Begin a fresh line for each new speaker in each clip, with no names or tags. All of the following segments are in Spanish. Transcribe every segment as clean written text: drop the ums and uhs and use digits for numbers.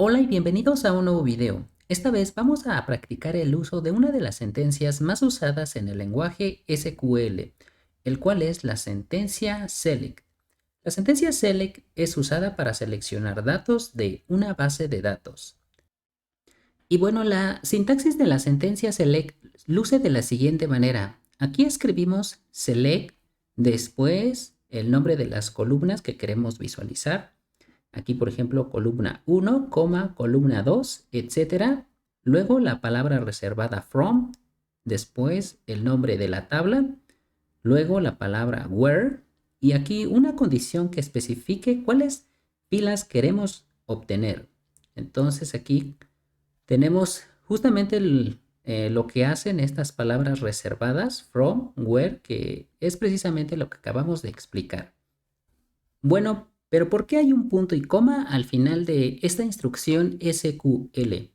Hola y bienvenidos a un nuevo video. Esta vez vamos a practicar el uso de una de las sentencias más usadas en el lenguaje SQL, el cual es la sentencia select. La sentencia select es usada para seleccionar datos de una base de datos. Y bueno, la sintaxis de la sentencia select luce de la siguiente manera. Aquí escribimos select, después el nombre de las columnas que queremos visualizar. Aquí, por ejemplo, columna 1, columna 2, etcétera. Luego la palabra reservada from, después el nombre de la tabla, luego la palabra where y aquí una condición que especifique cuáles filas queremos obtener. Entonces aquí tenemos justamente lo que hacen estas palabras reservadas, from, where, que es precisamente lo que acabamos de explicar. Bueno, pero ¿por qué hay un punto y coma al final de esta instrucción SQL?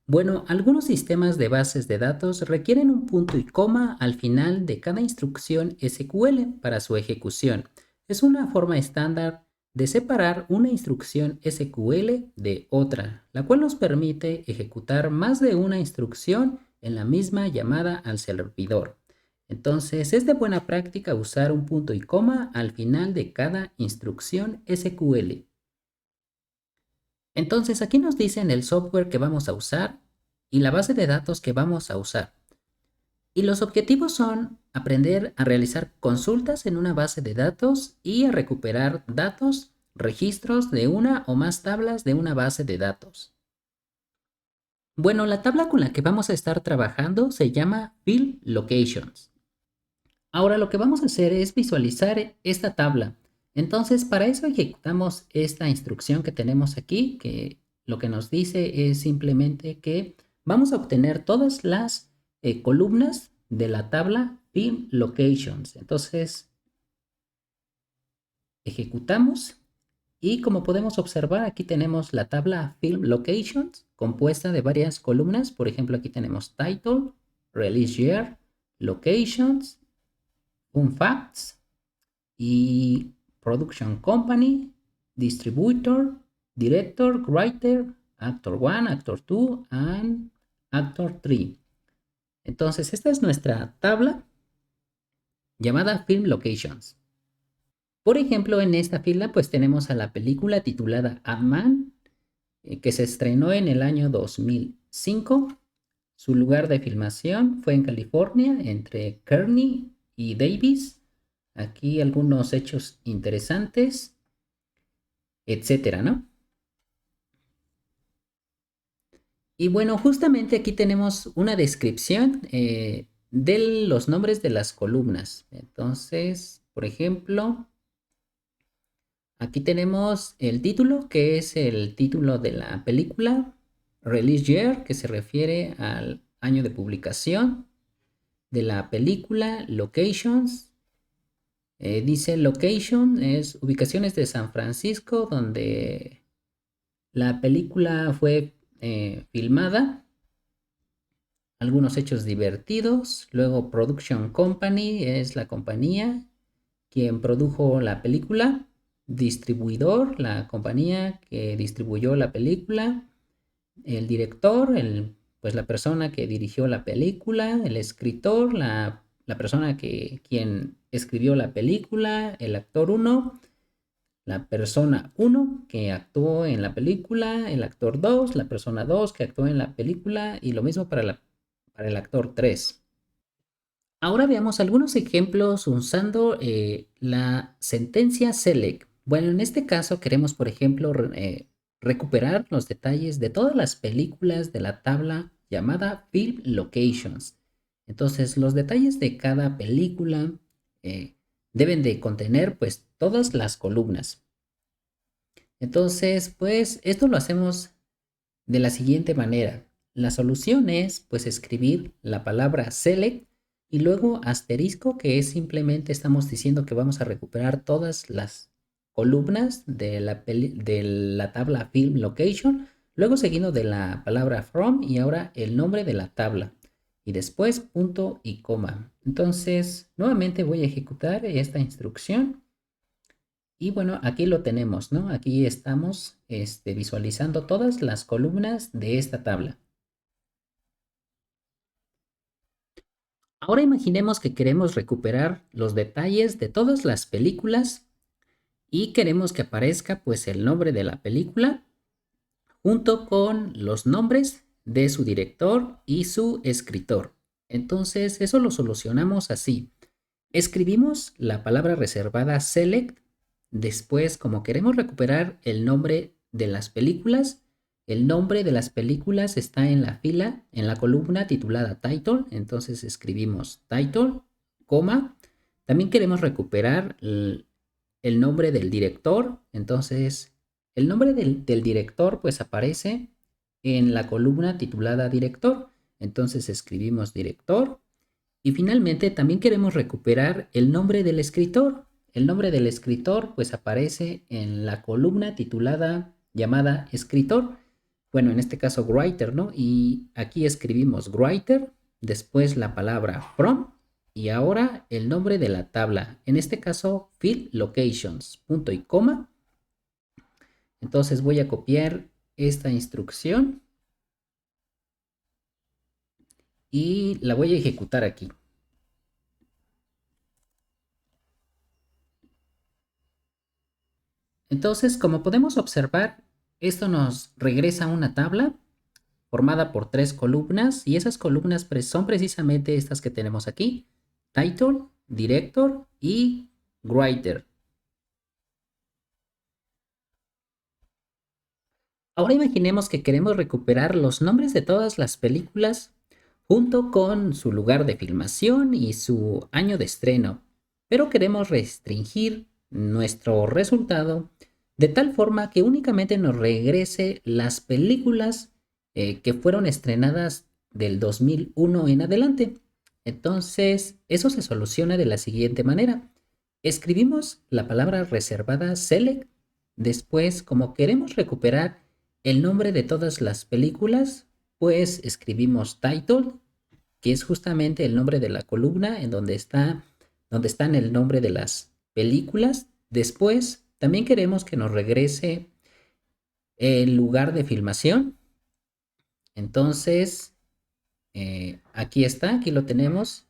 Bueno, algunos sistemas de bases de datos requieren un punto y coma al final de cada instrucción SQL para su ejecución. Es una forma estándar de separar una instrucción SQL de otra, la cual nos permite ejecutar más de una instrucción en la misma llamada al servidor. Entonces, es de buena práctica usar un punto y coma al final de cada instrucción SQL. Entonces, aquí nos dicen el software que vamos a usar y la base de datos que vamos a usar. Y los objetivos son aprender a realizar consultas en una base de datos y a recuperar datos, registros de una o más tablas de una base de datos. Bueno, la tabla con la que vamos a estar trabajando se llama Field Locations. Ahora lo que vamos a hacer es visualizar esta tabla. Entonces, para eso ejecutamos esta instrucción que tenemos aquí, que lo que nos dice es simplemente que vamos a obtener todas las columnas de la tabla Film Locations. Entonces, ejecutamos y como podemos observar, aquí tenemos la tabla Film Locations compuesta de varias columnas. Por ejemplo, aquí tenemos Title, Release Year, Locations, Fun Facts, y Production Company, Distributor, Director, Writer, Actor 1, Actor 2 and Actor 3. Entonces, esta es nuestra tabla llamada Film Locations. Por ejemplo, en esta fila pues tenemos a la película titulada Ant-Man, que se estrenó en el año 2005. Su lugar de filmación fue en California, entre Kearney y Davis. Aquí algunos hechos interesantes, etcétera, ¿no? Y bueno, justamente aquí tenemos una descripción de los nombres de las columnas. Entonces, por ejemplo, aquí tenemos el título, que es el título de la película, Release Year, que se refiere al año de publicación de la película, Locations. Dice Location, es ubicaciones de San Francisco, donde la película fue filmada, algunos hechos divertidos. Luego Production Company es la compañía quien produjo la película. Distribuidor, la compañía que distribuyó la película. El director, pues la persona que dirigió la película. El escritor, la persona quien escribió la película. El actor 1. La persona 1 que actuó en la película, el actor 2, la persona 2 que actuó en la película y lo mismo para el actor 3. Ahora veamos algunos ejemplos usando la sentencia select. Bueno, en este caso queremos, por ejemplo, recuperar los detalles de todas las películas de la tabla llamada Film Locations. Entonces, los detalles de cada película deben de contener pues todas las columnas. Entonces, pues esto lo hacemos de la siguiente manera. La solución es pues escribir la palabra select y luego asterisco, que es simplemente estamos diciendo que vamos a recuperar todas las columnas de la tabla film location, luego seguido de la palabra from y ahora el nombre de la tabla y después punto y coma. Entonces, nuevamente voy a ejecutar esta instrucción Y bueno, aquí lo tenemos, ¿no? Aquí estamos visualizando todas las columnas de esta tabla. Ahora imaginemos que queremos recuperar los detalles de todas las películas y queremos que aparezca pues el nombre de la película junto con los nombres de su director y su escritor. Entonces, eso lo solucionamos así. Escribimos la palabra reservada select, después como queremos recuperar el nombre de las películas, el nombre de las películas está en la fila, en la columna titulada title, entonces escribimos title, coma. También queremos recuperar el nombre del director, entonces el nombre del director pues aparece en la columna titulada director, entonces escribimos director. Y finalmente también queremos recuperar el nombre del escritor. El nombre del escritor pues aparece en la columna titulada llamada escritor. Bueno, en este caso writer, ¿no? Y aquí escribimos writer, después la palabra from y ahora el nombre de la tabla. En este caso field locations, punto y coma. Entonces voy a copiar esta instrucción y la voy a ejecutar aquí. Entonces, como podemos observar, esto nos regresa a una tabla formada por 3 columnas y esas columnas son precisamente estas que tenemos aquí: title, director y writer. Ahora imaginemos que queremos recuperar los nombres de todas las películas junto con su lugar de filmación y su año de estreno, pero queremos restringir nuestro resultado de tal forma que únicamente nos regrese las películas que fueron estrenadas del 2001 en adelante. Entonces, eso se soluciona de la siguiente manera. Escribimos la palabra reservada select, después, como queremos recuperar el nombre de todas las películas, pues escribimos title, que es justamente el nombre de la columna en donde están el nombre de las películas. Después, también queremos que nos regrese el lugar de filmación. Entonces, aquí está, aquí lo tenemos,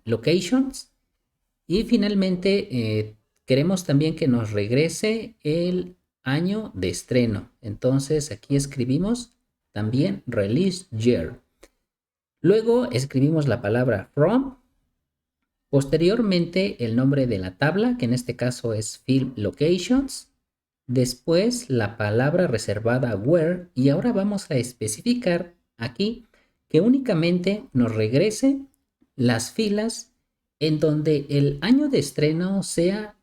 locations. Y finalmente, queremos también que nos regrese el año de estreno. Entonces, aquí escribimos también release year. Luego escribimos la palabra from, posteriormente el nombre de la tabla, que en este caso es Film Locations, después la palabra reservada where, y ahora vamos a especificar aquí que únicamente nos regrese las filas en donde el año de estreno sea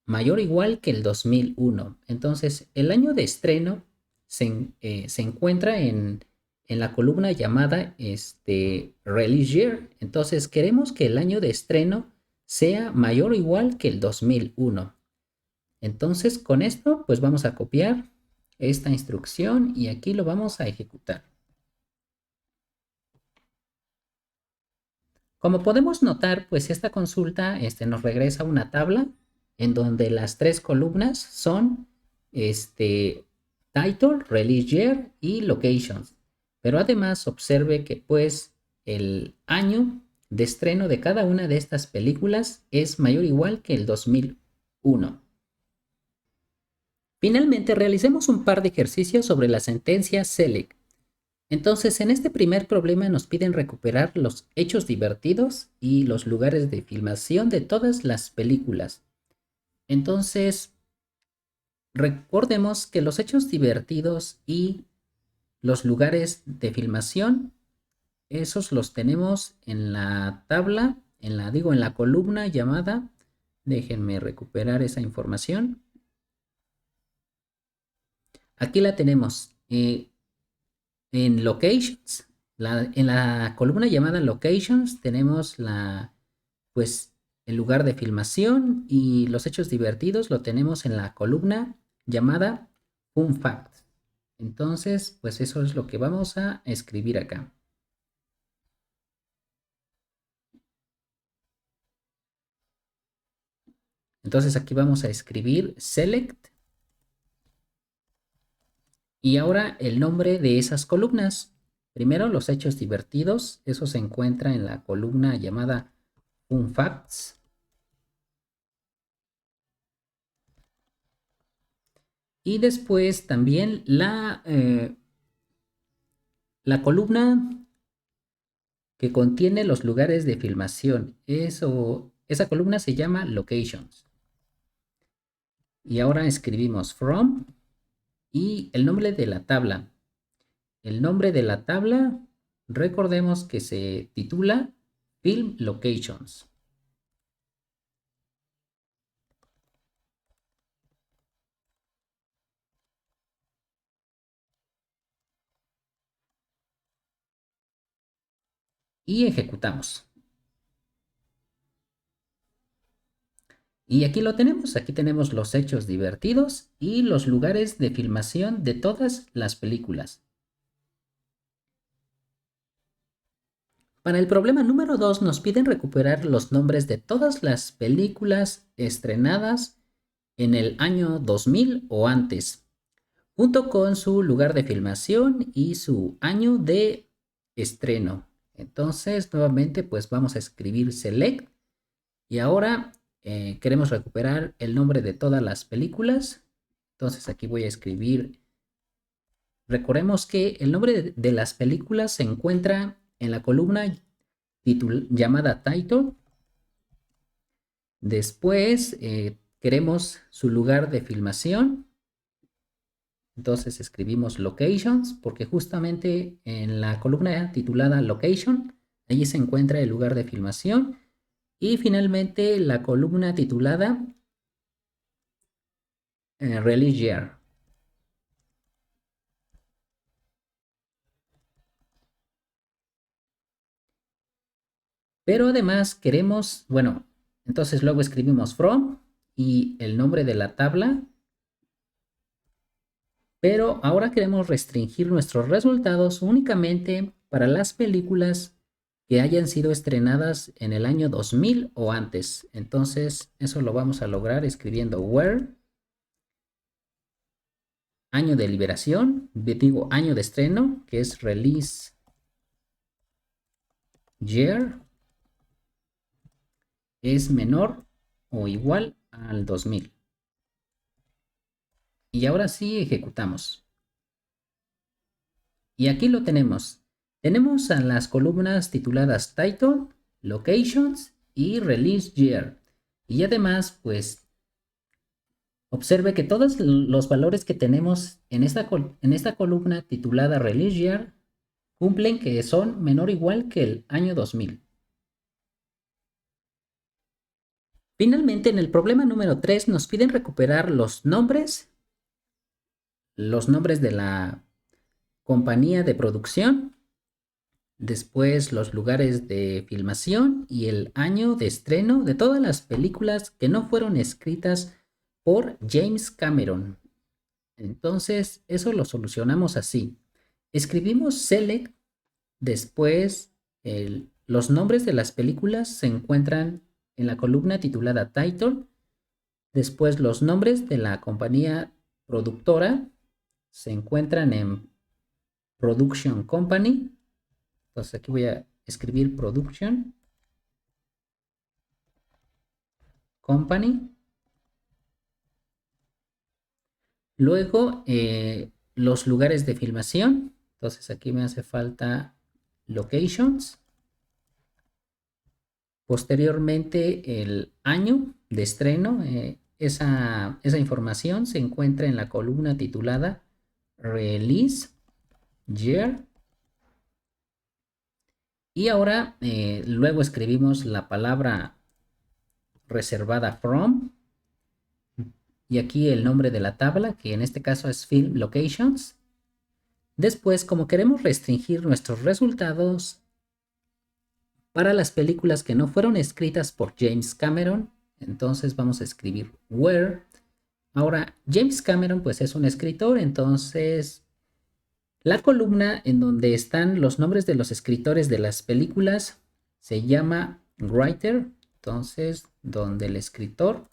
mayor o igual que el 2001. Entonces, el año de estreno se encuentra en la columna llamada Release Year. Entonces queremos que el año de estreno sea mayor o igual que el 2001. Entonces con esto pues vamos a copiar esta instrucción y aquí lo vamos a ejecutar. Como podemos notar, pues esta consulta nos regresa a una tabla en donde las 3 columnas son title, release year y locations. Pero además observe que pues el año de estreno de cada una de estas películas es mayor o igual que el 2001. Finalmente, realicemos un par de ejercicios sobre la sentencia select. Entonces, en este primer problema nos piden recuperar los hechos divertidos y los lugares de filmación de todas las películas. Entonces, recordemos que los hechos divertidos y los lugares de filmación, esos los tenemos en la tabla, en la columna llamada, déjenme recuperar esa información. Aquí la tenemos. En locations, en la columna llamada locations tenemos pues, el lugar de filmación y los hechos divertidos lo tenemos en la columna llamada fun fact. Entonces, pues eso es lo que vamos a escribir acá. Entonces aquí vamos a escribir select y ahora el nombre de esas columnas. Primero los hechos divertidos, eso se encuentra en la columna llamada Fun Facts. Y después también la columna que contiene los lugares de filmación. Esa columna se llama Locations. Y ahora escribimos from y el nombre de la tabla. El nombre de la tabla, recordemos que se titula Film Locations. Y ejecutamos. Y aquí lo tenemos, aquí tenemos los hechos divertidos y los lugares de filmación de todas las películas. Para el problema número 2 nos piden recuperar los nombres de todas las películas estrenadas en el año 2000 o antes, junto con su lugar de filmación y su año de estreno. Entonces, nuevamente, pues vamos a escribir select y ahora queremos recuperar el nombre de todas las películas. Entonces aquí voy a escribir. Recordemos que el nombre de las películas se encuentra en la columna llamada title. Después queremos su lugar de filmación. Entonces escribimos locations porque justamente en la columna titulada location, allí se encuentra el lugar de filmación. Y finalmente la columna titulada Release Year. Pero además queremos, bueno, entonces luego escribimos from y el nombre de la tabla. Pero ahora queremos restringir nuestros resultados únicamente para las películas que hayan sido estrenadas en el año 2000 o antes. Entonces eso lo vamos a lograr escribiendo where, año de liberación, digo año de estreno, que es release year, es menor o igual al 2000. Y ahora sí ejecutamos. Y aquí lo tenemos. Tenemos a las columnas tituladas Title, Locations y Release Year. Y además, pues, observe que todos los valores que tenemos en esta columna titulada Release Year cumplen que son menor o igual que el año 2000. Finalmente, en el problema número 3 nos piden recuperar los nombres de la compañía de producción, después los lugares de filmación y el año de estreno de todas las películas que no fueron escritas por James Cameron. Entonces, eso lo solucionamos así. Escribimos select, después los nombres de las películas se encuentran en la columna titulada title, después los nombres de la compañía productora se encuentran en Production Company. Entonces aquí voy a escribir Production Company. Luego los lugares de filmación. Entonces aquí me hace falta Locations. Posteriormente el año de estreno. Esa información se encuentra en la columna titulada Release Year. Y ahora luego escribimos la palabra reservada from. Y aquí el nombre de la tabla, que en este caso es Film Locations. Después, como queremos restringir nuestros resultados para las películas que no fueron escritas por James Cameron, entonces vamos a escribir where. Ahora, James Cameron pues es un escritor, entonces la columna en donde están los nombres de los escritores de las películas se llama writer, entonces donde el escritor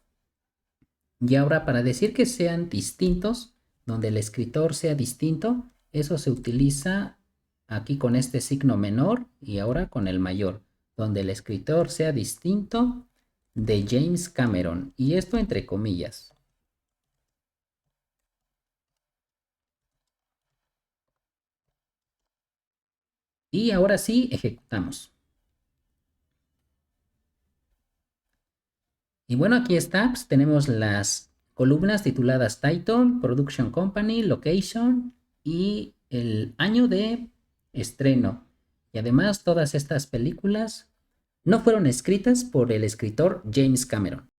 Y ahora para decir que sean distintos, donde el escritor sea distinto, eso se utiliza aquí con este signo menor y ahora con el mayor, donde el escritor sea distinto de James Cameron. Y esto entre comillas. Y ahora sí, ejecutamos. Y bueno, aquí está, pues, tenemos las columnas tituladas Title, Production Company, Location y el año de estreno. Y además todas estas películas no fueron escritas por el escritor James Cameron.